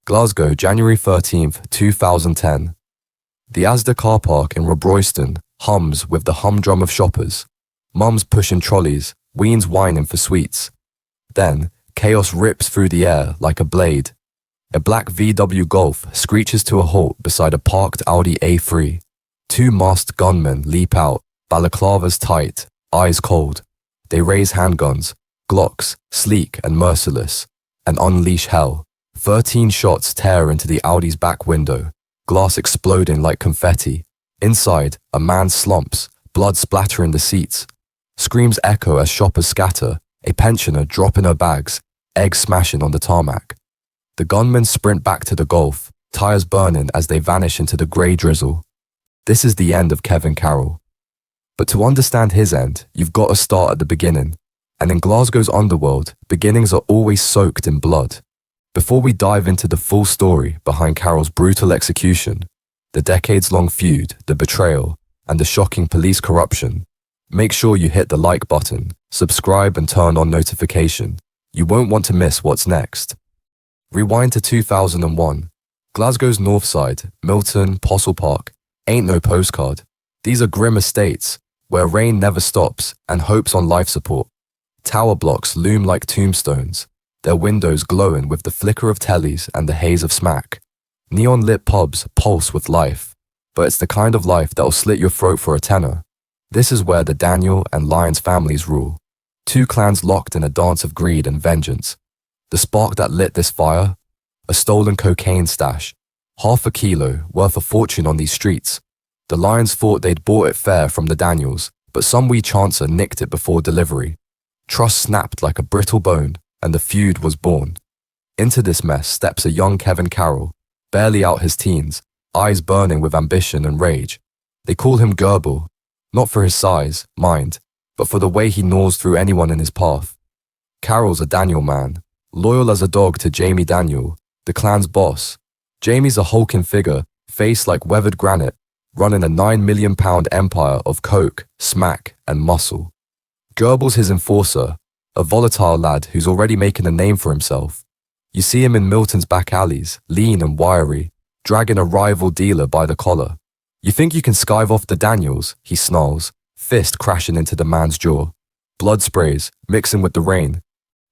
Glasgow, January 13th, 2010. The Asda car park in Robroyston hums with the humdrum of shoppers. Mums pushing trolleys, weans whining for sweets. Then, chaos rips through the air like a blade. A black VW Golf screeches to a halt beside a parked Audi A3. Two masked gunmen leap out, balaclavas tight, eyes cold. They raise handguns, Glocks, sleek and merciless, and unleash hell. 13 shots tear into the Audi's back window, glass exploding like confetti. Inside, a man slumps, blood splattering the seats. Screams echo as shoppers scatter, a pensioner dropping her bags, eggs smashing on the tarmac. The gunmen sprint back to the Golf, tires burning as they vanish into the grey drizzle. This is the end of Gerbil Carroll. But to understand his end, you've got to start at the beginning. And in Glasgow's underworld, beginnings are always soaked in blood. Before we dive into the full story behind Carroll's brutal execution, the decades-long feud, the betrayal, and the shocking police corruption, make sure you hit the like button, subscribe and turn on notification. You won't want to miss what's next. Rewind to 2001. Glasgow's north side, Milton, Possilpark, ain't no postcard. These are grim estates, where rain never stops and hope's on life support. Tower blocks loom like tombstones, their windows glowing with the flicker of tellies and the haze of smack. Neon-lit pubs pulse with life, but it's the kind of life that'll slit your throat for a tenner. This is where the Daniel and Lyons families rule. Two clans locked in a dance of greed and vengeance. The spark that lit this fire? A stolen cocaine stash. Half a kilo, worth a fortune on these streets. The Lyons thought they'd bought it fair from the Daniels, but some wee chancer nicked it before delivery. Trust snapped like a brittle bone, and the feud was born. Into this mess steps a young Gerbil Carroll, barely out his teens, eyes burning with ambition and rage. They call him Gerbil, not for his size, mind, but for the way he gnaws through anyone in his path. Carroll's a Daniel man, loyal as a dog to Jamie Daniel, the clan's boss. Jamie's a hulking figure, face like weathered granite, running a £9 million empire of coke, smack, and muscle. Gerbil's his enforcer, a volatile lad who's already making a name for himself. You see him in Milton's back alleys, lean and wiry, dragging a rival dealer by the collar. You think you can skive off the Daniels, he snarls, fist crashing into the man's jaw. Blood sprays, mixing with the rain.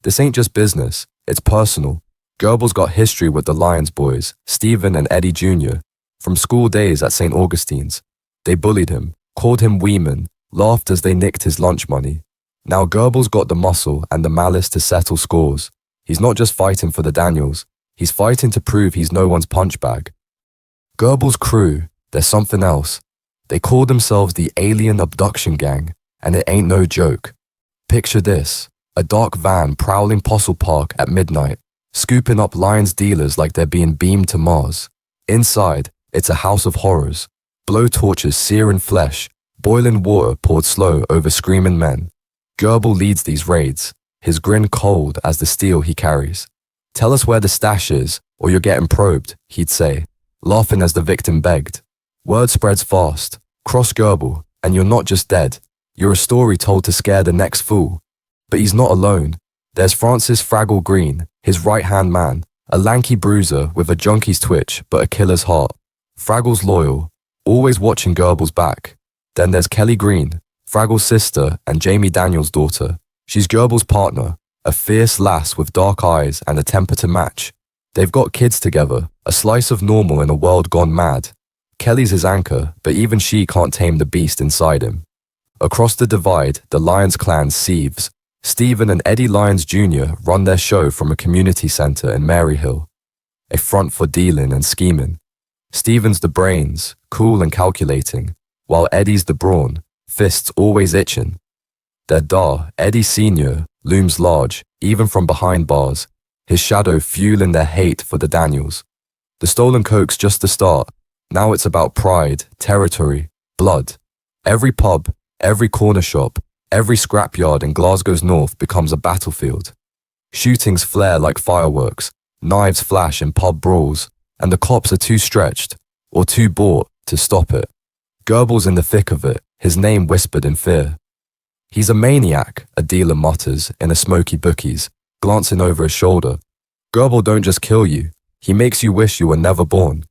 This ain't just business, it's personal. Gerbil's got history with the Lyons boys, Stephen and Eddie Jr., from school days at St. Augustine's. They bullied him, called him Weeman, laughed as they nicked his lunch money. Now Gerbil's got the muscle and the malice to settle scores. He's not just fighting for the Daniels, he's fighting to prove he's no one's punch bag. Gerbil's crew, they're something else. They call themselves the Alien Abduction Gang, and it ain't no joke. Picture this, a dark van prowling Possilpark at midnight, scooping up Lyons dealers like they're being beamed to Mars. Inside, it's a house of horrors. Blow torches searing flesh, boiling water poured slow over screaming men. Gerbil leads these raids, his grin cold as the steel he carries. Tell us where the stash is, or you're getting probed, he'd say, laughing as the victim begged. Word spreads fast. Cross Gerbil, and you're not just dead. You're a story told to scare the next fool. But he's not alone. There's Francis Fraggle Green, his right-hand man, a lanky bruiser with a junkie's twitch but a killer's heart. Fraggle's loyal, always watching Gerbil's back. Then there's Kelly Green, Fraggle's sister and Jamie Daniels' daughter. She's Gerbil's partner, a fierce lass with dark eyes and a temper to match. They've got kids together, a slice of normal in a world gone mad. Kelly's his anchor, but even she can't tame the beast inside him. Across the divide, the Lyons clan seethes. Stephen and Eddie Lyons Jr. run their show from a community centre in Maryhill, a front for dealing and scheming. Stephen's the brains, cool and calculating, while Eddie's the brawn, fists always itching. Their Dar, Eddie Sr., looms large, even from behind bars, his shadow fueling their hate for the Daniels. The stolen coke's just the start. Now it's about pride, territory, blood. Every pub, every corner shop, every scrapyard in Glasgow's north becomes a battlefield. Shootings flare like fireworks, knives flash in pub brawls, and the cops are too stretched, or too bought, to stop it. Gerbil's in the thick of it, his name whispered in fear. He's a maniac, a dealer mutters in a smoky bookies, glancing over his shoulder. Gerbil don't just kill you, He makes you wish you were never born.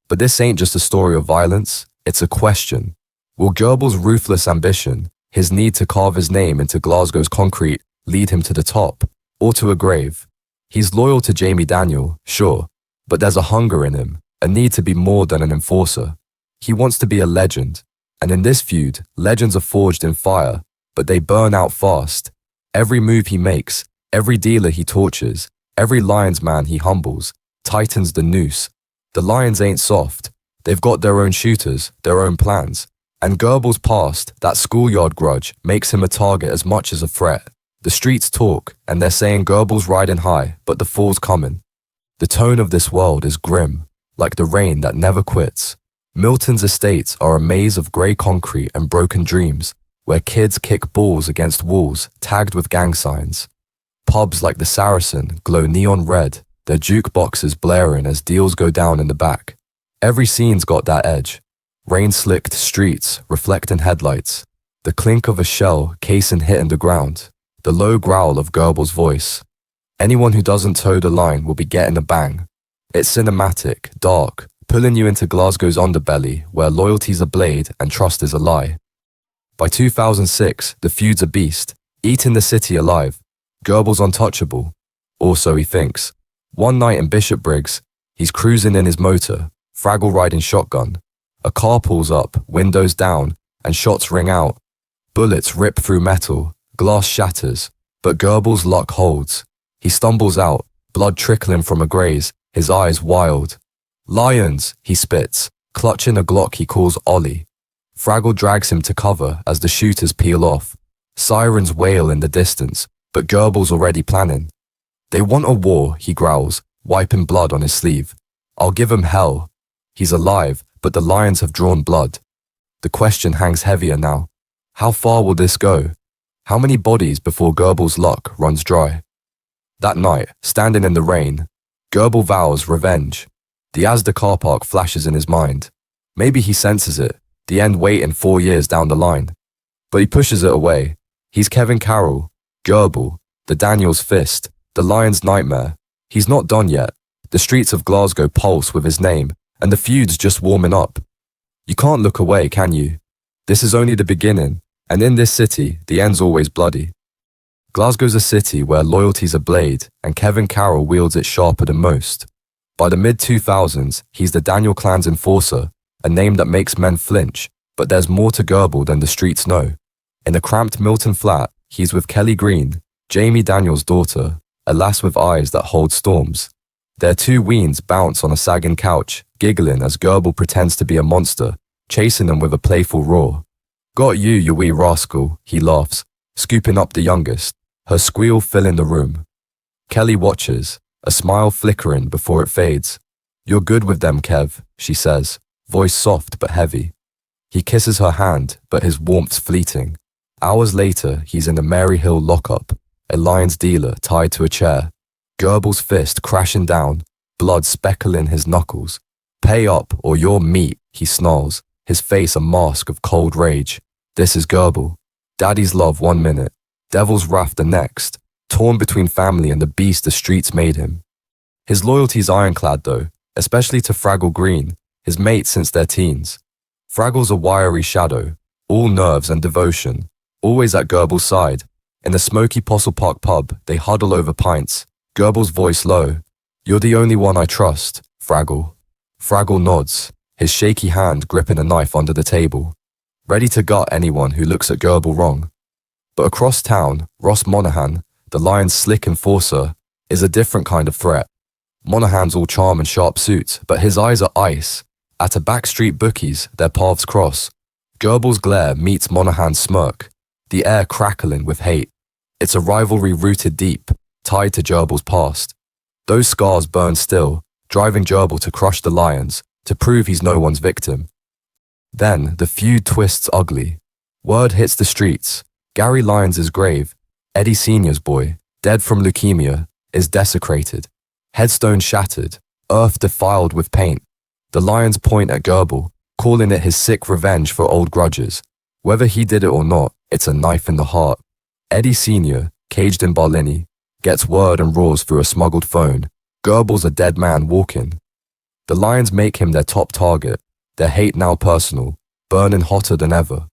But this ain't just a story of violence, it's a question. Will Gerbils' ruthless ambition, his need to carve his name into Glasgow's concrete, lead him to the top, or to a grave? He's loyal to Jamie Daniel, sure, but there's a hunger in him, a need to be more than an enforcer. He wants to be a legend, and in this feud, legends are forged in fire, but they burn out fast. Every move he makes, every dealer he tortures, every Lyons man he humbles, tightens the noose. The Lyons ain't soft. They've got their own shooters, their own plans. And Gerbils' past, that schoolyard grudge, makes him a target as much as a threat. The streets talk, and they're saying Gerbils riding high, but the fall's coming. The tone of this world is grim, like the rain that never quits. Milton's estates are a maze of grey concrete and broken dreams, where kids kick balls against walls tagged with gang signs. Pubs like the Saracen glow neon red, their jukeboxes blaring as deals go down in the back. Every scene's got that edge. Rain-slicked streets reflecting headlights, the clink of a shell casing hitting the ground, the low growl of Gerbil's voice. Anyone who doesn't toe the line will be getting a bang. It's cinematic, dark, pulling you into Glasgow's underbelly where loyalty's a blade and trust is a lie. By 2006, the feud's a beast, eating the city alive. Gerbil's untouchable, or so he thinks. One night in Bishopbriggs, he's cruising in his motor, Fraggle riding shotgun. A car pulls up, windows down, and shots ring out. Bullets rip through metal, glass shatters, but Gerbil's luck holds. He stumbles out, blood trickling from a graze, his eyes wild. "Lyons," he spits, clutching a Glock he calls Ollie. Fraggle drags him to cover as the shooters peel off. Sirens wail in the distance, but Gerbil's already planning. "They want a war," he growls, wiping blood on his sleeve. "I'll give 'em hell." He's alive, but the Lyons have drawn blood. The question hangs heavier now. How far will this go? How many bodies before Gerbils' luck runs dry? That night, standing in the rain, Gerbil vows revenge. The Asda car park flashes in his mind. Maybe he senses it, the end waiting 4 years down the line. But he pushes it away. He's Kevin Carroll, Gerbil, the Daniel's fist, the Lyons' nightmare. He's not done yet. The streets of Glasgow pulse with his name, and the feud's just warming up. You can't look away, can you? This is only the beginning, and in this city, the end's always bloody. Glasgow's a city where loyalty's a blade, and Kevin Carroll wields it sharper than most. By the mid-2000s, he's the Daniel clan's enforcer, a name that makes men flinch, but there's more to Gerbil than the streets know. In a cramped Milton flat, he's with Kelly Green, Jamie Daniel's daughter, a lass with eyes that hold storms. Their two weens bounce on a sagging couch, giggling as Gerbil pretends to be a monster, chasing them with a playful roar. "Got you, you wee rascal," he laughs, scooping up the youngest, her squeal filling the room. Kelly watches, a smile flickering before it fades. "You're good with them, Kev," she says, voice soft but heavy. He kisses her hand, but his warmth's fleeting. Hours later, he's in the Maryhill lockup, a Lyons dealer tied to a chair. Gerbil's fist crashing down, blood speckling his knuckles. "Pay up or you're meat," he snarls, his face a mask of cold rage. This is Gerbil. Daddy's love 1 minute, devil's wrath the next, torn between family and the beast the streets made him. His loyalty's ironclad though, especially to Fraggle Green, his mate since their teens. Fraggle's a wiry shadow, all nerves and devotion, always at Gerbil's side. In the smoky Possilpark pub, they huddle over pints, Gerbil's voice low. "You're the only one I trust, Fraggle." Fraggle nods, his shaky hand gripping a knife under the table, ready to gut anyone who looks at Gerbil wrong. But across town, Ross Monaghan, the Lyons' slick enforcer, is a different kind of threat. Monaghan's all charm and sharp suits, but his eyes are ice. At a backstreet bookies, their paths cross. Gerbil's glare meets Monaghan's smirk, the air crackling with hate. It's a rivalry rooted deep, tied to Gerbil's past. Those scars burn still, driving Gerbil to crush the Lyons, to prove he's no one's victim. Then the feud twists ugly. Word hits the streets. Gary Lyons' grave, Eddie Sr.'s boy, dead from leukemia, is desecrated. Headstone shattered, earth defiled with paint. The Lyons point at Gerbil, calling it his sick revenge for old grudges. Whether he did it or not, it's a knife in the heart. Eddie Sr., caged in Barlini, gets word and roars through a smuggled phone. Gerbils a dead man walking. The Lyons make him their top target, their hate now personal, burning hotter than ever.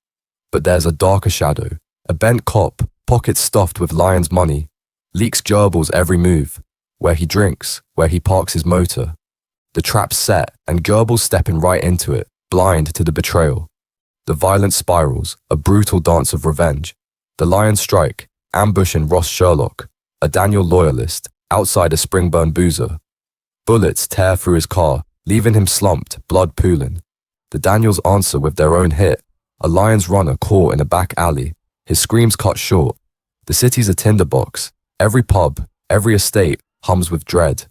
But there's a darker shadow, a bent cop, pockets stuffed with Lyons money, leaks Gerbils every move, where he drinks, where he parks his motor. The trap's set, and Gerbils stepping right into it, blind to the betrayal. The violence spirals, a brutal dance of revenge. The Lyons strike, ambushing Ross Sherlock, a Daniel loyalist, outside a Springburn boozer. Bullets tear through his car, leaving him slumped, blood pooling. The Daniels answer with their own hit, a Lyons runner caught in a back alley, his screams cut short. The city's a tinderbox. Every pub, every estate hums with dread.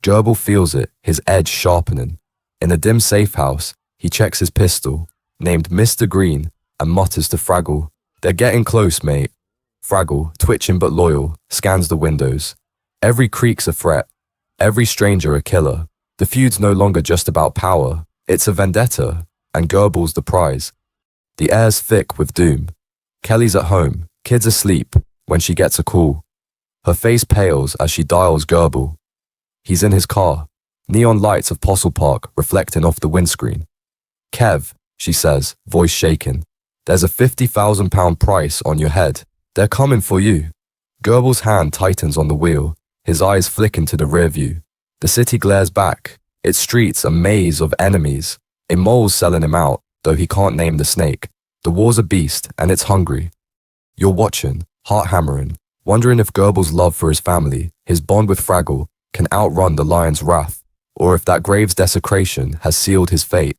Gerbil feels it, his edge sharpening. In a dim safe house, he checks his pistol, named Mr. Green, and mutters to Fraggle, "They're getting close, mate." Fraggle, twitching but loyal, scans the windows. Every creak's a threat, every stranger a killer. The feud's no longer just about power, it's a vendetta, and Gerbil's the prize. The air's thick with doom. Kelly's at home, kids asleep, when she gets a call. Her face pales as she dials Gerbil. He's in his car, neon lights of Possilpark reflecting off the windscreen. "Kev," she says, voice shaking, "there's a £50,000 price on your head. They're coming for you." Gerbil's hand tightens on the wheel, his eyes flick into the rear view. The city glares back, its streets a maze of enemies. A mole's selling him out, though he can't name the snake. The war's a beast, and it's hungry. You're watching, heart hammering, wondering if Gerbil's love for his family, his bond with Fraggle, can outrun the Lyons' wrath, or if that grave's desecration has sealed his fate.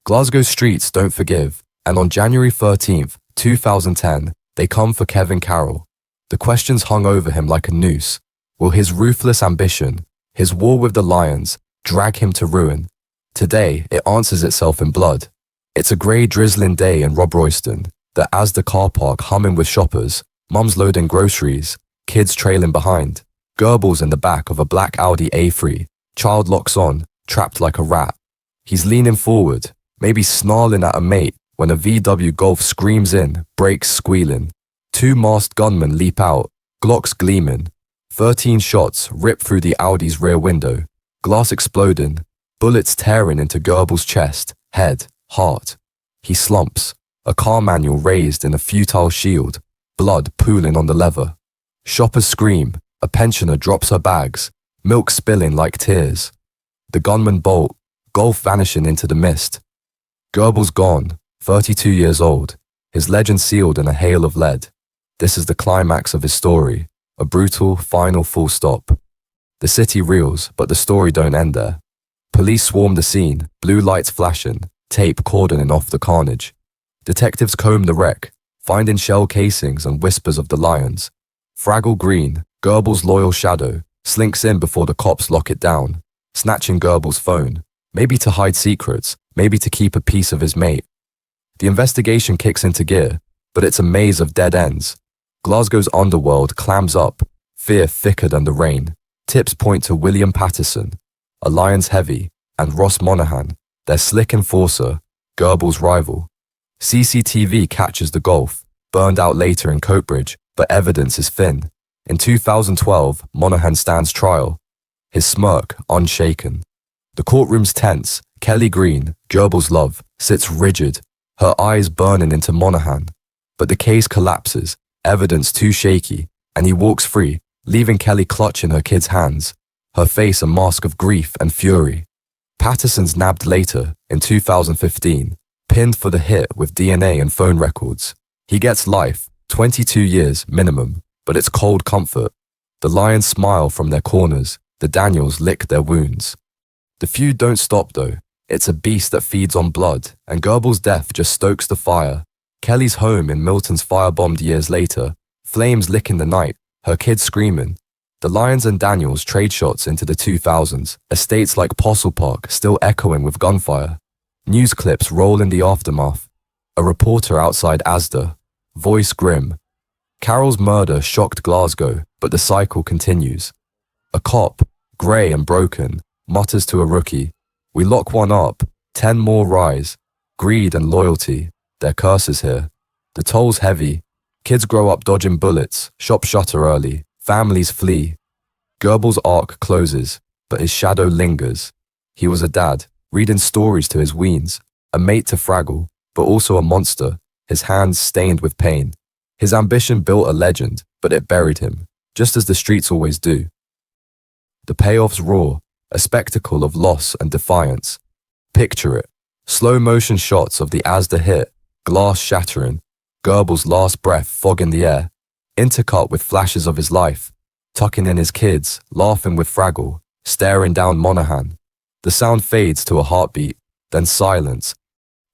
Glasgow streets don't forgive, and on January 13th, 2010, they come for Gerbil Carroll. The questions hung over him like a noose. Will his ruthless ambition, his war with the Lyons, drag him to ruin? Today, it answers itself in blood. It's a grey, drizzling day in Robroyston, the Asda car park humming with shoppers, mums loading groceries, kids trailing behind, Gerbils in the back of a black Audi A3, child locks on, trapped like a rat. He's leaning forward, maybe snarling at a mate, when a VW Golf screams in, brakes squealing. Two masked gunmen leap out, Glocks gleaming. 13 shots rip through the Audi's rear window, glass exploding, bullets tearing into Gerbil's chest, head, heart. He slumps, a car manual raised in a futile shield, blood pooling on the lever. Shoppers scream, a pensioner drops her bags, milk spilling like tears. The gunmen bolt, Golf vanishing into the mist. Gerbil's gone, 32 years old, his legend sealed in a hail of lead. This is the climax of his story, a brutal, final full stop. The city reels, but the story don't end there. Police swarm the scene, blue lights flashing, tape cordoning off the carnage. Detectives comb the wreck, finding shell casings and whispers of the Lyons. Fraggle Green, Gerbils' loyal shadow, slinks in before the cops lock it down, snatching Gerbil's phone, maybe to hide secrets, maybe to keep a piece of his mate. The investigation kicks into gear, but it's a maze of dead ends. Glasgow's underworld clams up, fear thicker than the rain. Tips point to William Patterson, a Lyons heavy, and Ross Monaghan, their slick enforcer, Gerbil's rival. CCTV catches the Golf, burned out later in Coatbridge, but evidence is thin. In 2012, Monaghan stands trial, his smirk unshaken. The courtroom's tense. Kelly Green, Gerbil's love, sits rigid, her eyes burning into Monaghan. But the case collapses, evidence too shaky, and he walks free, leaving Kelly clutching her kid's hands, her face a mask of grief and fury. Patterson's nabbed later, in 2015, pinned for the hit with DNA and phone records. He gets life, 22 years minimum, but it's cold comfort. The Lyons smile from their corners, the Daniels lick their wounds. The feud don't stop though. It's a beast that feeds on blood, and Gerbil's death just stokes the fire. Kelly's home in Milton's firebombed years later, flames licking the night, her kids screaming. The Lyons and Daniels trade shots into the 2000s, estates like Possilpark still echoing with gunfire. News clips roll in the aftermath. A reporter outside Asda, voice grim. Carroll's murder shocked Glasgow, but the cycle continues. A cop, grey and broken, mutters to a rookie, "We lock one up, 10 more rise." Greed and loyalty, their curses here. The toll's heavy. Kids grow up dodging bullets, shops shutter early, families flee. Gerbils' arc closes, but his shadow lingers. He was a dad, reading stories to his weans, a mate to Fraggle, but also a monster, his hands stained with pain. His ambition built a legend, but it buried him, just as the streets always do. The payoff's raw, a spectacle of loss and defiance. Picture it. Slow motion shots of the Asda hit, glass shattering, Gerbils' last breath fogging the air, intercut with flashes of his life, tucking in his kids, laughing with Fraggle, staring down Monaghan. The sound fades to a heartbeat, then silence,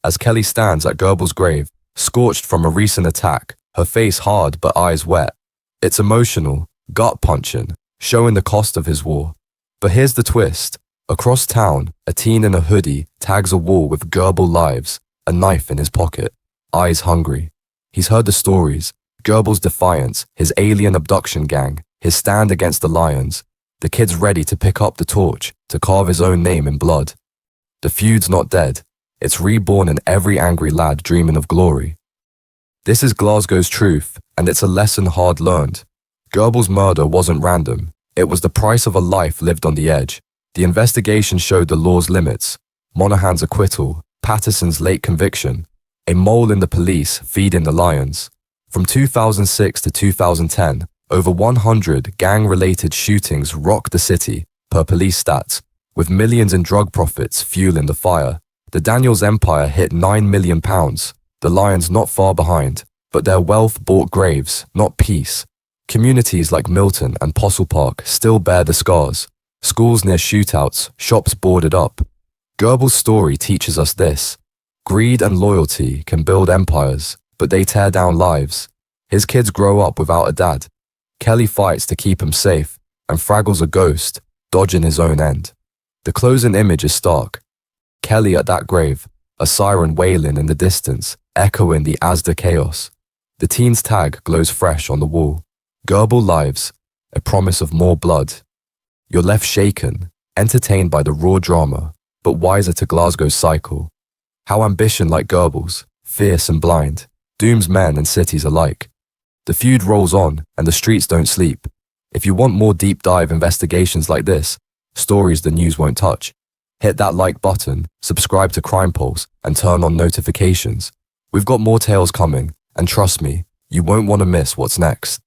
as Kelly stands at Gerbils' grave, scorched from a recent attack, her face hard but eyes wet. It's emotional, gut-punching, showing the cost of his war. But here's the twist. Across town, a teen in a hoodie tags a wall with Gerbil lives, a knife in his pocket, eyes hungry. He's heard the stories, Gerbils' defiance, his alien abduction gang, his stand against the Lyons. The kid's ready to pick up the torch, to carve his own name in blood. The feud's not dead. It's reborn in every angry lad dreaming of glory. This is Glasgow's truth, and it's a lesson hard learned. Gerbils' murder wasn't random. It was the price of a life lived on the edge. The investigation showed the law's limits. Monaghan's acquittal, Patterson's late conviction, a mole in the police feeding the Lyons. From 2006 to 2010, over 100 gang-related shootings rocked the city, per police stats, with millions in drug profits fueling the fire. The Daniels empire hit £9 million, the Lyons not far behind, but their wealth bought graves, not peace. Communities like Milton and Possilpark still bear the scars. Schools near shootouts, shops boarded up. Gerbil's story teaches us this. Greed and loyalty can build empires, but they tear down lives. His kids grow up without a dad. Kelly fights to keep him safe, and Fraggle's a ghost, dodging his own end. The closing image is stark. Kelly at that grave, a siren wailing in the distance, echoing the Asda chaos. The teen's tag glows fresh on the wall. Gerbil lives, a promise of more blood. You're left shaken, entertained by the raw drama, but wiser to Glasgow's cycle. How ambition like Gerbils, fierce and blind, dooms men and cities alike. The feud rolls on, and the streets don't sleep. If you want more deep dive investigations like this, stories the news won't touch, hit that like button, subscribe to Crime Pulse, and turn on notifications. We've got more tales coming, and trust me, you won't want to miss what's next.